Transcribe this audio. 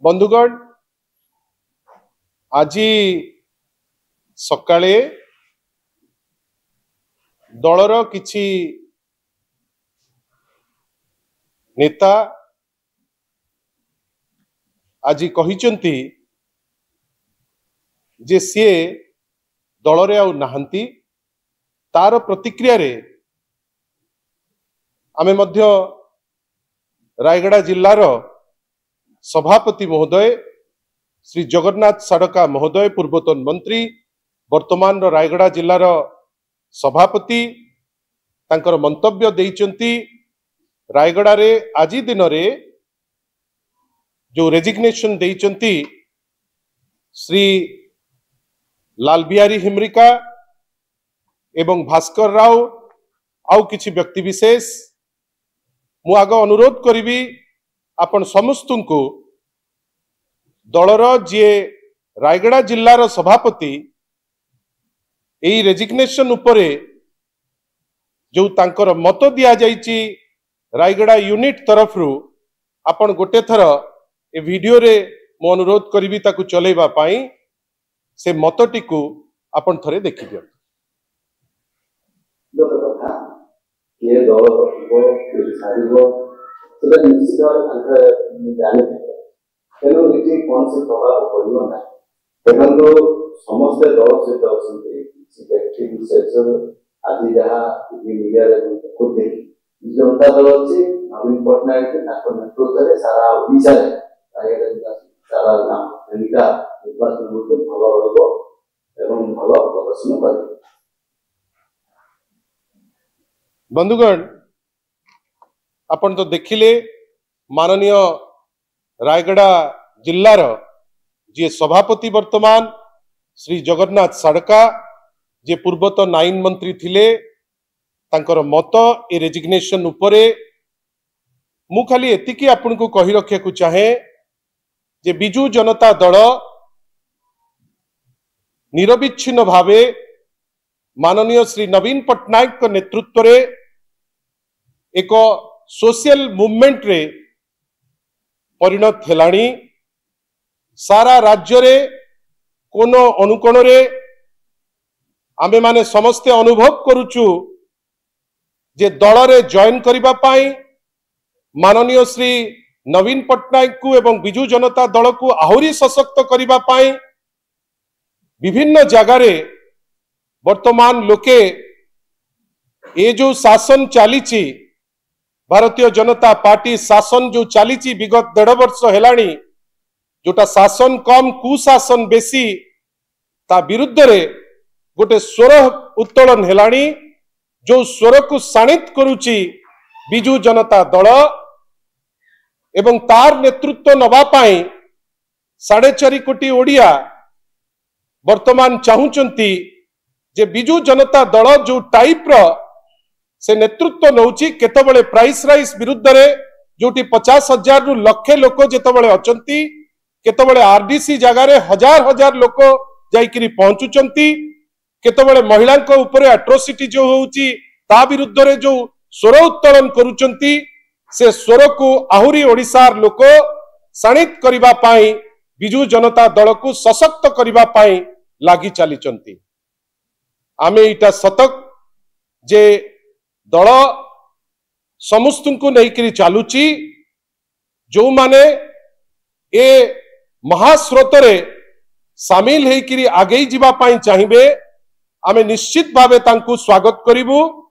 बंधुगण आज सकाळे दलर किछि नेता आज कहिचंती जे सी दलरे आउ नाहंती तार प्रतिक्रिया रे आमे मध्य रायगड़ा जिल्लार सभापति महोदय श्री जगन्नाथ साड़का महोदय पूर्वतन मंत्री वर्तमान रायगड़ा जिल्लार सभापति तांकर मंतव्य देइचंती रायगड़ा रे आज दिन रे जो रेजिग्नेशन देइचंती श्री लाल बिहारी हिमरिका एवं भास्कर राव आउ किछि व्यक्ति विशेष मु आग अनुरोध करी आपण समस्त को दलर जी रायगड़ा जिल्लार सभापति एई रेजिग्नेशन उपरे जो तांकर मत दिया जाइची रायगड़ा यूनिट तरफ रु आपण गोटे थर ए वीडियो रे मु अनुरोध करी ताकू चलेबा पाई से मतटी को आपण थरे देखि दियो। ये दल को सारिबो सेटा निश्चित भाबे जाने तेनो इति कोन से प्रभाव पड़िबो ना देखंतो समस्त दल सहित असंति व्यक्ति विशेष आज जहाँ मीडिया रे खुद देखि जनता दल अछि नवीन पटनायक के नेतृत्व रे सारा ओडिसा रे सारा एलिका निर्वाचन को भलो होबो एवं भलो प्रदर्शन करबो। बंधुगण आपण तो देखिले माननीय रायगड़ा जिल्लार जे सभापति वर्तमान श्री जगन्नाथ साड़का जे पूर्वतन आईन मंत्री थिले तांकर मत ए रेजिग्नेशन उपरे मु खाली एतिकी आपण को कहि रखे को चाहे जे बिजू जनता दल निरविच्छिन्न भावे माननीय श्री नवीन पटनायक के नेतृत्व रे एक सोशल मूवमेंट रे परिणत हेलाणी सारा राज्य रे कोनो अनुकोण रे आमे माने समस्ते अनुभव करूचु जे दल रे जॉइन करिबा पाई माननीय श्री नवीन पटनायक को एवं बिजू जनता दल को आहुरी सशक्त करिबा पाई विभिन्न जगह रे वर्तमान लोके ये जो शासन चली भारतीय जनता पार्टी शासन जो चली विगत 1.5 वर्ष हेलाणी जोटा शासन कम कुशासन बेसी ता विरुद्ध रे गोटे स्वर उत्तोलन हेलाणी जो स्वर को शाणित करुची बिजू जनता दल एवं तार नेतृत्व नवा पाई 4.5 कोटी ओडिया वर्तमान चाहूचंती जे बिजू जनता दल जो टाइप रो से नेतृत्व नौची केतबळे प्राइस राइस विरुद्ध रे जोटी 50,000 रु लक्षे लोक जेतबळे अचंती केतबळे आरडीसी जगह रे हजार हजार लोक जाइकरी पहुंचुचंती केतबळे महिला को ऊपर एट्रोसिटी जो होउची ता विरुद्ध रे जो स्वर उत्तोलन करूचंती से स्वर को आहुरी ओडिसार लोक शाणित करिबा पाई बिजू जनता दल को सशक्त करिबा पाई लागि चलीचंती। आमे इटा सतक जे दल समस्त को नहीं चलुची जो माने ए महास्रोत रे सामिल होकर आगे जीवा चाहिए आमे निश्चित भावे तांकु स्वागत करिबु